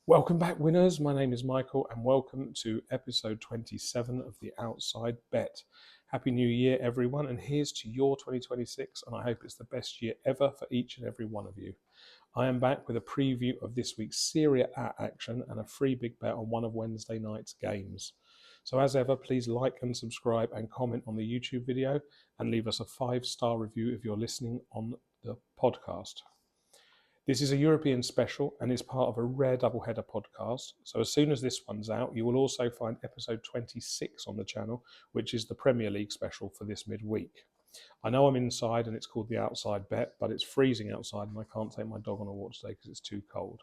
Welcome back, winners. My name is Michael, and welcome to episode 27 of the Outside Bet. Happy New Year, everyone, and here's to your 2026, and I hope it's the best year ever for each and every one of you. I am back with a preview of this week's Serie A action and a free big bet on one of Wednesday night's games. So as ever, please like and subscribe and comment on the YouTube video and leave us a 5-star review if you're listening on the podcast. This is a European special and is part of a rare doubleheader podcast. So as soon as this one's out, you will also find episode 26 on the channel, which is the Premier League special for this midweek. I know I'm inside and it's called the Outside Bet, but it's freezing outside and I can't take my dog on a walk today because it's too cold.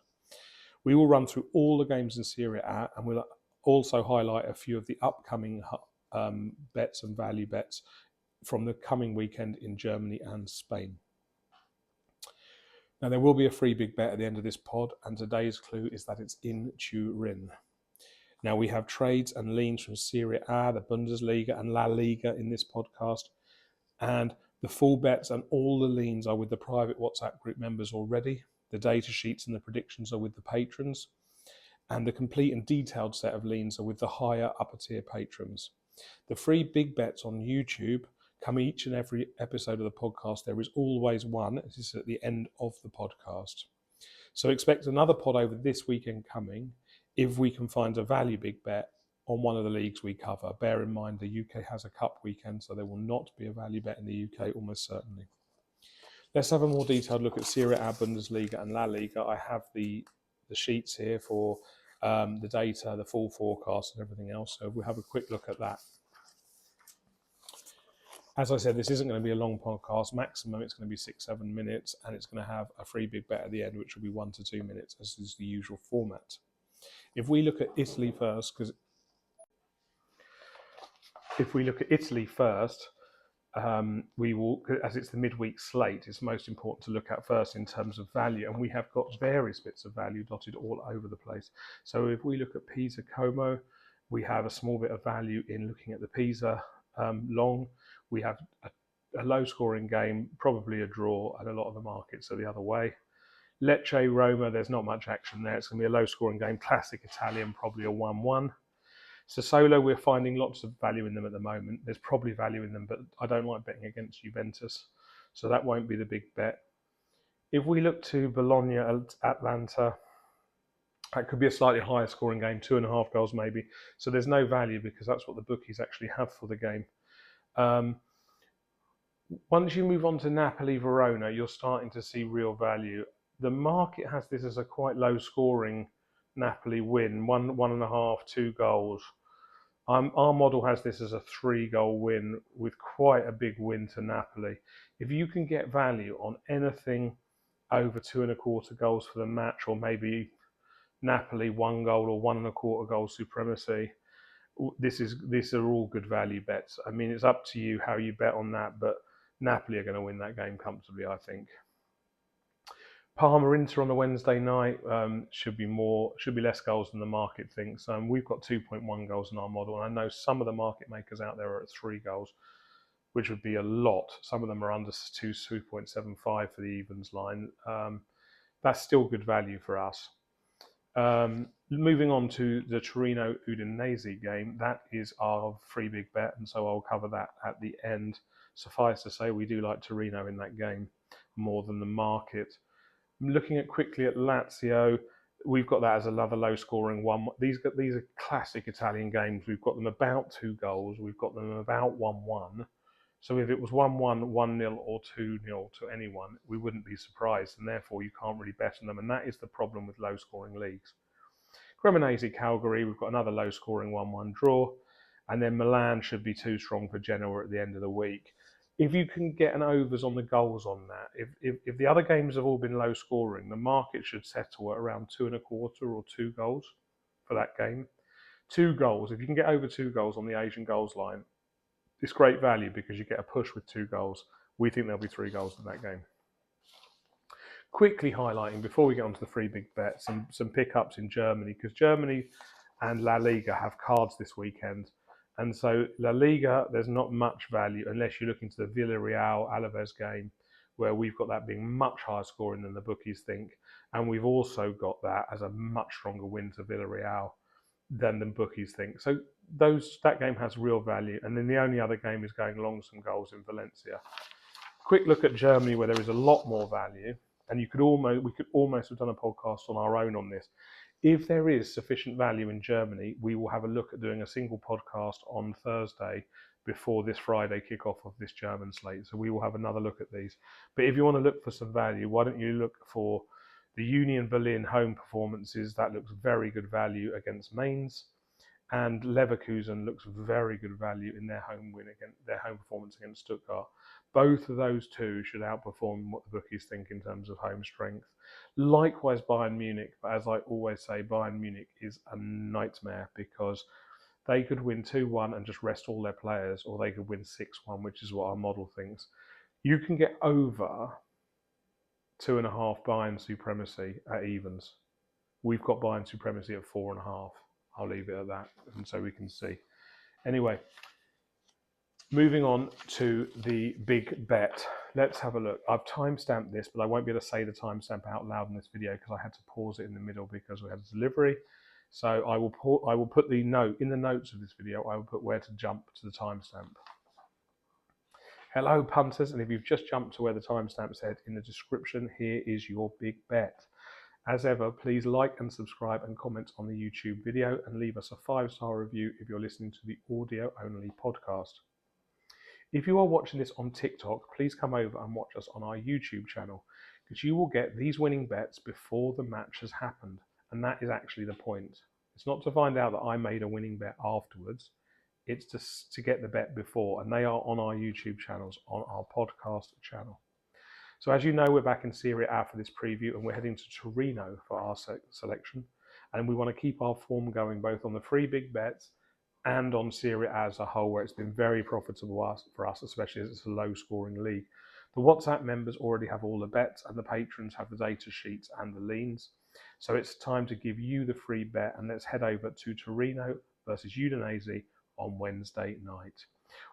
We will run through all the games in Serie A and we'll also highlight a few of the upcoming bets and value bets from the coming weekend in Germany and Spain. Now, there will be a free big bet at the end of this pod, and today's clue is that it's in Turin. Now, we have trades and leans from Serie A, the Bundesliga, and La Liga in this podcast, and the full bets and all the leans are with the private WhatsApp group members already. The data sheets and the predictions are with the patrons, and the complete and detailed set of leans are with the higher upper tier patrons. The free big bets on YouTube come each and every episode of the podcast. There is always one. This is at the end of the podcast. So expect another pod over this weekend coming if we can find a value big bet on one of the leagues we cover. Bear in mind the UK has a cup weekend, so there will not be a value bet in the UK almost certainly. Let's have a more detailed look at Serie A, Bundesliga and La Liga. I have the sheets here for the data, the full forecast and everything else. So we'll have a quick look at that. As I said, this isn't going to be a long podcast. Maximum, it's going to be 6-7 minutes, and it's going to have a free big bet at the end, which will be 1 to 2 minutes, as is the usual format. If we look at Italy first, we will, as it's the midweek slate, it's most important to look at first in terms of value, and we have got various bits of value dotted all over the place. So if we look at Pisa Como, we have a small bit of value in looking at the Pisa long. We have a low-scoring game, probably a draw, and a lot of the markets are the other way. Lecce, Roma, there's not much action there. It's going to be a low-scoring game, classic Italian, probably a 1-1. Sassuolo, we're finding lots of value in them at the moment. There's probably value in them, but I don't like betting against Juventus, so that won't be the big bet. If we look to Bologna, Atlanta, that could be a slightly higher scoring game, 2.5 goals maybe. So there's no value because that's what the bookies actually have for the game. Once you move on to Napoli, Verona, you're starting to see real value. The market has this as a quite low scoring Napoli win, 1.5, 2 goals. Our model has this as a 3-goal win with quite a big win to Napoli. If you can get value on anything over 2.25 goals for the match, or maybe Napoli 1 goal or 1.25 goal supremacy, these are all good value bets. I mean, it's up to you how you bet on that, but Napoli are going to win that game comfortably, I think. Parma Inter on the Wednesday night should be less goals than the market thinks. We've got 2.1 goals in our model, and I know some of the market makers out there are at 3 goals, which would be a lot. Some of them are under 2.75 for the evens line. That's still good value for us. Moving on to the Torino Udinese game, that is our free big bet, and so I'll cover that at the end. Suffice to say, we do like Torino in that game more than the market. Looking at quickly at Lazio, we've got that as another low-scoring one. These are classic Italian games. We've got them about 2 goals. We've got them about 1-1. So if it was 1-1, 1-0 or 2-0 to anyone, we wouldn't be surprised, and therefore you can't really bet on them, and that is the problem with low-scoring leagues. Cremonese, Calgary, we've got another low-scoring 1-1 draw, and then Milan should be too strong for Genoa at the end of the week. If you can get an overs on the goals on that, if the other games have all been low-scoring, the market should settle at around 2.25 or 2 goals for that game. 2 goals, if you can get over 2 goals on the Asian goals line, it's great value because you get a push with 2 goals. We think there'll be 3 goals in that game. Quickly highlighting, before we get on to the free big bets, some pickups in Germany, because Germany and La Liga have cards this weekend. And so La Liga, there's not much value unless you're looking to the Villarreal Alaves game, where we've got that being much higher scoring than the bookies think. And we've also got that as a much stronger win to Villarreal than the bookies think. So that game has real value. And then the only other game is going long some goals in Valencia. Quick look at Germany, where there is a lot more value. And we could almost have done a podcast on our own on this. If there is sufficient value in Germany, we will have a look at doing a single podcast on Thursday before this Friday kickoff of this German slate. So we will have another look at these. But if you want to look for some value, why don't you look for the Union Berlin home performances? That looks very good value against Mainz. And Leverkusen looks very good value in their home performance against Stuttgart. Both of those two should outperform what the bookies think in terms of home strength. Likewise, Bayern Munich. But as I always say, Bayern Munich is a nightmare because they could win 2-1 and just rest all their players, or they could win 6-1, which is what our model thinks. You can get over 2.5 Bayern supremacy at evens. We've got Bayern supremacy at 4.5. I'll leave it at that, and so we can see. Anyway, moving on to the big bet. Let's have a look. I've timestamped this, but I won't be able to say the timestamp out loud in this video because I had to pause it in the middle because we had a delivery. So I will put the note in the notes of this video. I will put where to jump to the timestamp. Hello, punters, and if you've just jumped to where the timestamp said in the description, here is your big bet. As ever, please like and subscribe and comment on the YouTube video and leave us a 5-star review if you're listening to the audio-only podcast. If you are watching this on TikTok, please come over and watch us on our YouTube channel because you will get these winning bets before the match has happened. And that is actually the point. It's not to find out that I made a winning bet afterwards. It's to get the bet before. And they are on our YouTube channels, on our podcast channel. So as you know, we're back in Serie A for this preview and we're heading to Torino for our selection. And we want to keep our form going both on the free big bets and on Serie A as a whole, where it's been very profitable for us, especially as it's a low-scoring league. The WhatsApp members already have all the bets and the patrons have the data sheets and the leans. So it's time to give you the free bet, and let's head over to Torino versus Udinese on Wednesday night.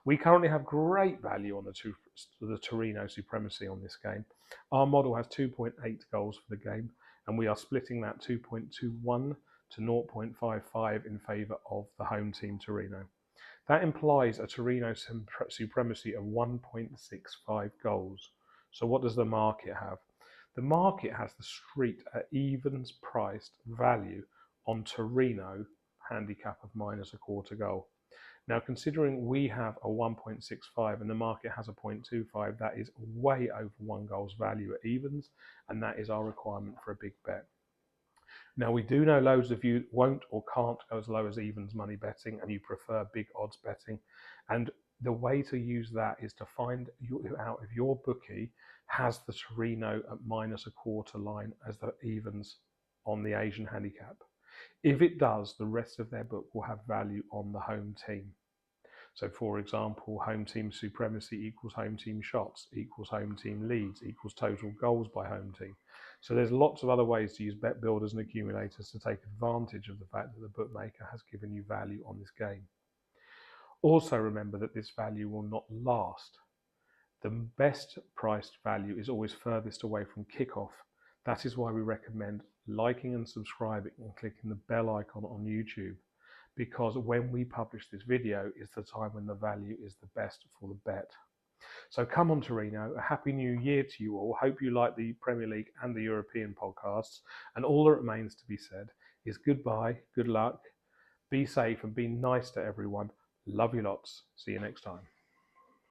We currently have great value on the Torino supremacy on this game. Our model has 2.8 goals for the game, and we are splitting that 2.21 to 0.55 in favour of the home team Torino. That implies a Torino supremacy of 1.65 goals. So what does the market have? The market has the street at evens priced value on Torino handicap of -1/4 goal. Now, considering we have a 1.65 and the market has a 0.25, that is way over 1 goal's value at evens, and that is our requirement for a big bet. Now, we do know loads of you won't or can't go as low as evens money betting, and you prefer big odds betting. And the way to use that is to find out if your bookie has the Torino at -1/4 line as the evens on the Asian handicap. If it does, the rest of their book will have value on the home team. So, for example, home team supremacy equals home team shots, equals home team leads, equals total goals by home team. So there's lots of other ways to use bet builders and accumulators to take advantage of the fact that the bookmaker has given you value on this game. Also remember that this value will not last. The best priced value is always furthest away from kickoff. That is why we recommend liking and subscribing and clicking the bell icon on YouTube, because when we publish this video is the time when the value is the best for the bet. So come on, Torino, a happy new year to you all. Hope you like the Premier League and the European podcasts. And all that remains to be said is goodbye, good luck, be safe and be nice to everyone. Love you lots. See you next time.